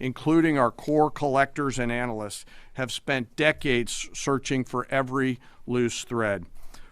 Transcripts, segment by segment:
including our core collectors and analysts, have spent decades searching for every loose thread.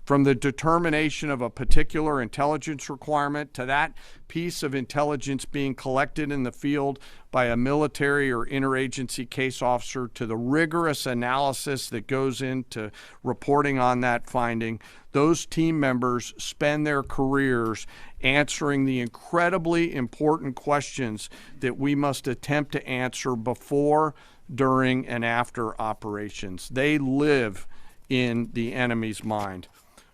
From the determination of a particular intelligence requirement to that piece of intelligence being collected in the field by a military or interagency case officer, to the rigorous analysis that goes into reporting on that finding, those team members spend their careers answering the incredibly important questions that we must attempt to answer before, during, and after operations. They live in the enemy's mind.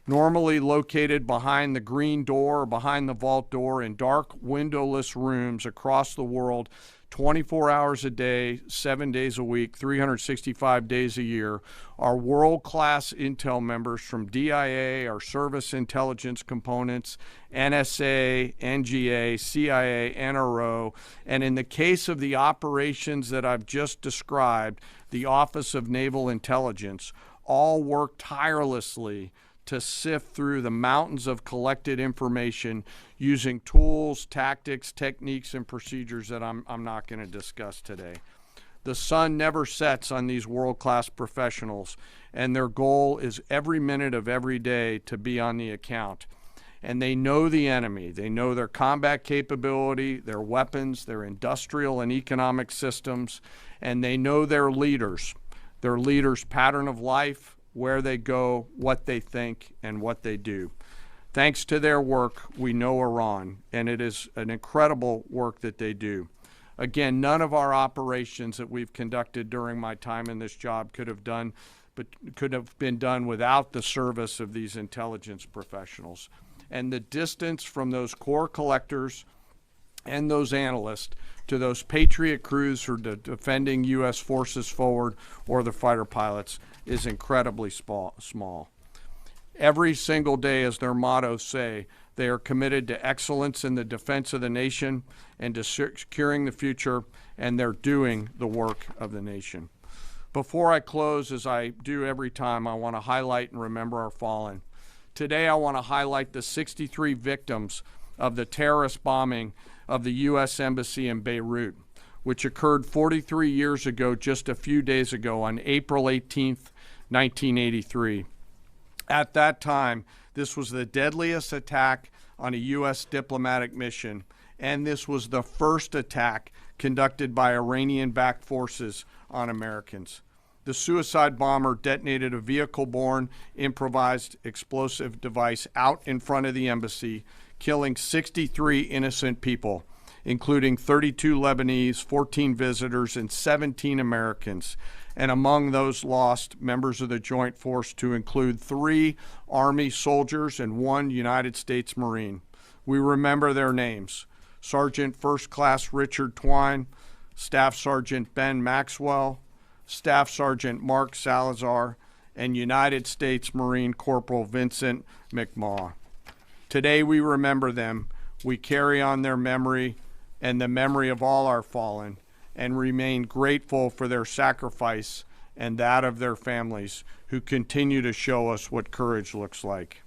Normally located behind the green door or behind the vault door in dark, windowless rooms across the world, 24 hours a day, 7 days a week, 365 days a year, our world-class intel members from DIA, our service intelligence components, NSA, NGA, CIA, NRO, and in the case of the operations that I've just described, the Office of Naval Intelligence, all work tirelessly to sift through the mountains of collected information using tools, tactics, techniques, and procedures that I'm not going to discuss today. The sun never sets on these world-class professionals, and their goal is every minute of every day to be on the account. And they know the enemy. They know their combat capability, their weapons, their industrial and economic systems, and they know their leaders' pattern of life, where they go, what they think, and what they do. Thanks to their work, we know Iran, and it is an incredible work that they do. Again, none of our operations that we've conducted during my time in this job could have been done without the service of these intelligence professionals. And the distance from those core collectors and those analysts to those Patriot crews who are defending U.S. forces forward or the fighter pilots is incredibly small. Every single day, as their mottos say, they are committed to excellence in the defense of the nation and to securing the future, and they're doing the work of the nation. Before I close, as I do every time, I want to highlight and remember our fallen. Today, I want to highlight the 63 victims of the terrorist bombing of the U.S. Embassy in Beirut, which occurred 43 years ago, just a few days ago, on April 18th, 1983. At that time, this was the deadliest attack on a U.S. diplomatic mission, and this was the first attack conducted by Iranian-backed forces on Americans. The suicide bomber detonated a vehicle-borne improvised explosive device out in front of the embassy, killing 63 innocent people, including 32 Lebanese, 14 visitors, and 17 Americans. And among those lost, members of the Joint Force to include 3 Army soldiers and 1 United States Marine. We remember their names: Sergeant First Class Richard Twine, Staff Sergeant Ben Maxwell, Staff Sergeant Mark Salazar, and United States Marine Corporal Vincent McMahon. Today we remember them. We carry on their memory and the memory of all our fallen, and remain grateful for their sacrifice and that of their families, who continue to show us what courage looks like.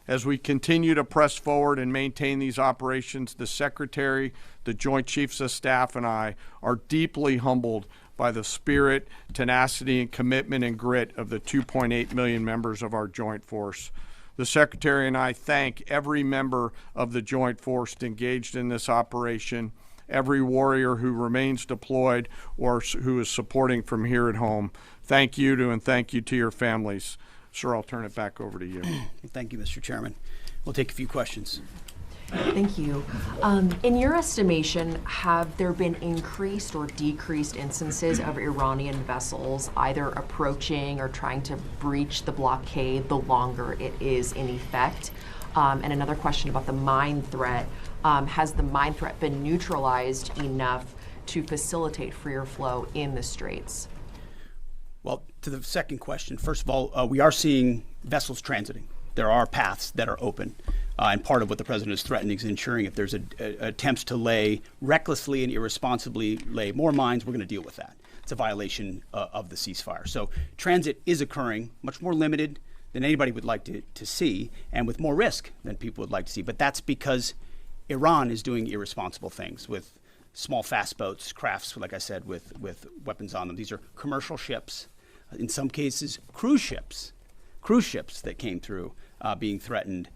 As we continue to press forward and maintain these operations, the Secretary, the Joint Chiefs of Staff, and I are deeply humbled by the spirit, tenacity, and commitment and grit of the 2.8 million members of our Joint Force. The Secretary and I thank every member of the Joint Force engaged in this operation, every warrior who remains deployed or who is supporting from here at home. Thank you to, and thank you to your families. Sir, I'll turn it back over to you. Thank you, Mr. Chairman. We'll take a few questions. Thank you. In your estimation, have there been increased or decreased instances of Iranian vessels either approaching or trying to breach the blockade the longer it is in effect? And another question about the mine threat. Has the mine threat been neutralized enough to facilitate freer flow in the straits? Well, to the second question, first of all, we are seeing vessels transiting. There are paths that are open. And part of what the president is threatening is ensuring if there's attempts to recklessly and irresponsibly lay more mines, we're going to deal with that. It's a violation of the ceasefire. So transit is occurring, much more limited than anybody would like to see, and with more risk than people would like to see. But that's because Iran is doing irresponsible things with small fast boats, crafts, like I said, with weapons on them. These are commercial ships, in some cases cruise ships that came through being threatened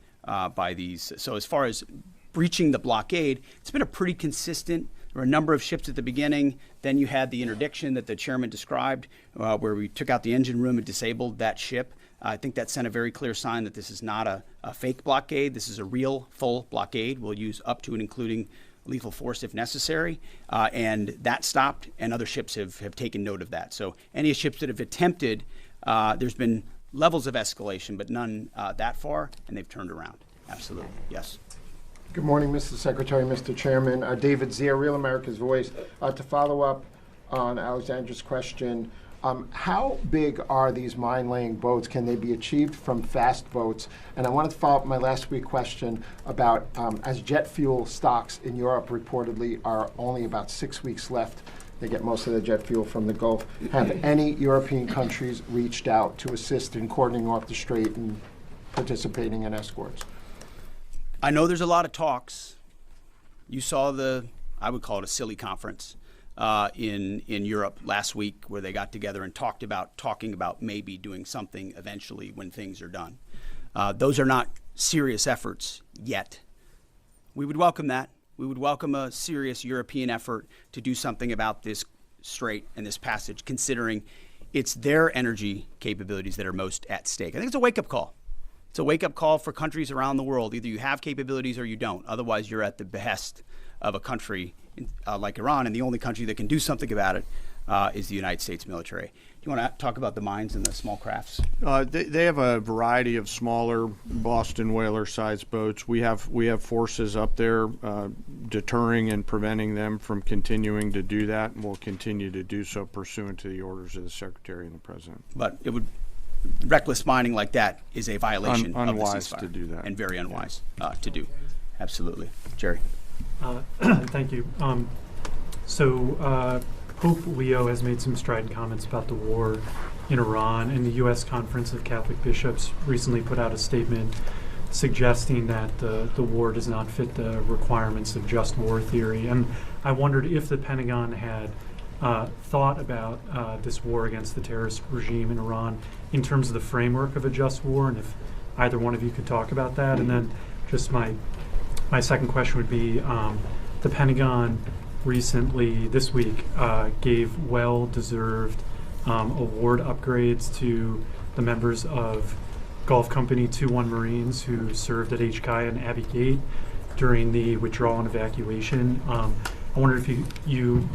by these. So as far as breaching the blockade, it's been a pretty consistent. There were a number of ships at the beginning. Then you had the interdiction that the chairman described, where we took out the engine room and disabled that ship. I think that sent a very clear sign that this is not a fake blockade. This is a real, full blockade. We'll use up to and including lethal force if necessary. And that stopped, and other ships have taken note of that. So any ships that have attempted, there's been levels of escalation, but none that far, and they've turned around. Absolutely. Yes. Good morning, Mr. Secretary, Mr. Chairman. David Zier, Real America's Voice. To follow up on Alexandra's question, how big are these mine-laying boats? Can they be achieved from fast boats? And I wanted to follow up my last week question about as jet fuel stocks in Europe reportedly are only about 6 weeks left. They get most of the jet fuel from the Gulf. Have any European countries reached out to assist in cordoning off the strait and participating in escorts? I know there's a lot of talks. You saw I would call it a silly conference in Europe last week, where they got together and talking about maybe doing something eventually when things are done. Those are not serious efforts yet. We would welcome that. We would welcome a serious European effort to do something about this strait and this passage, considering it's their energy capabilities that are most at stake. I think it's a wake-up call. It's a wake-up call for countries around the world. Either you have capabilities or you don't. Otherwise, you're at the behest of a country like Iran, and the only country that can do something about it is the United States military. Do you want to talk about the mines and the small crafts? They have a variety of smaller Boston whaler-sized boats. We have forces up there deterring and preventing them from continuing to do that, and we'll continue to do so pursuant to the orders of the Secretary and the President. But reckless mining like that is a violation of the unwise ceasefire, to do that, and very unwise to do. Absolutely, Jerry. Thank you. Pope Leo has made some strident comments about the war in Iran, and the U.S. Conference of Catholic Bishops recently put out a statement suggesting that the war does not fit the requirements of just war theory. And I wondered if the Pentagon had thought about this war against the terrorist regime in Iran in terms of the framework of a just war, and if either one of you could talk about that. And then just my second question would be, the Pentagon recently, this week, gave well-deserved award upgrades to the members of Gulf Company 2-1 Marines who served at HKIA and Abbey Gate during the withdrawal and evacuation. I wonder if you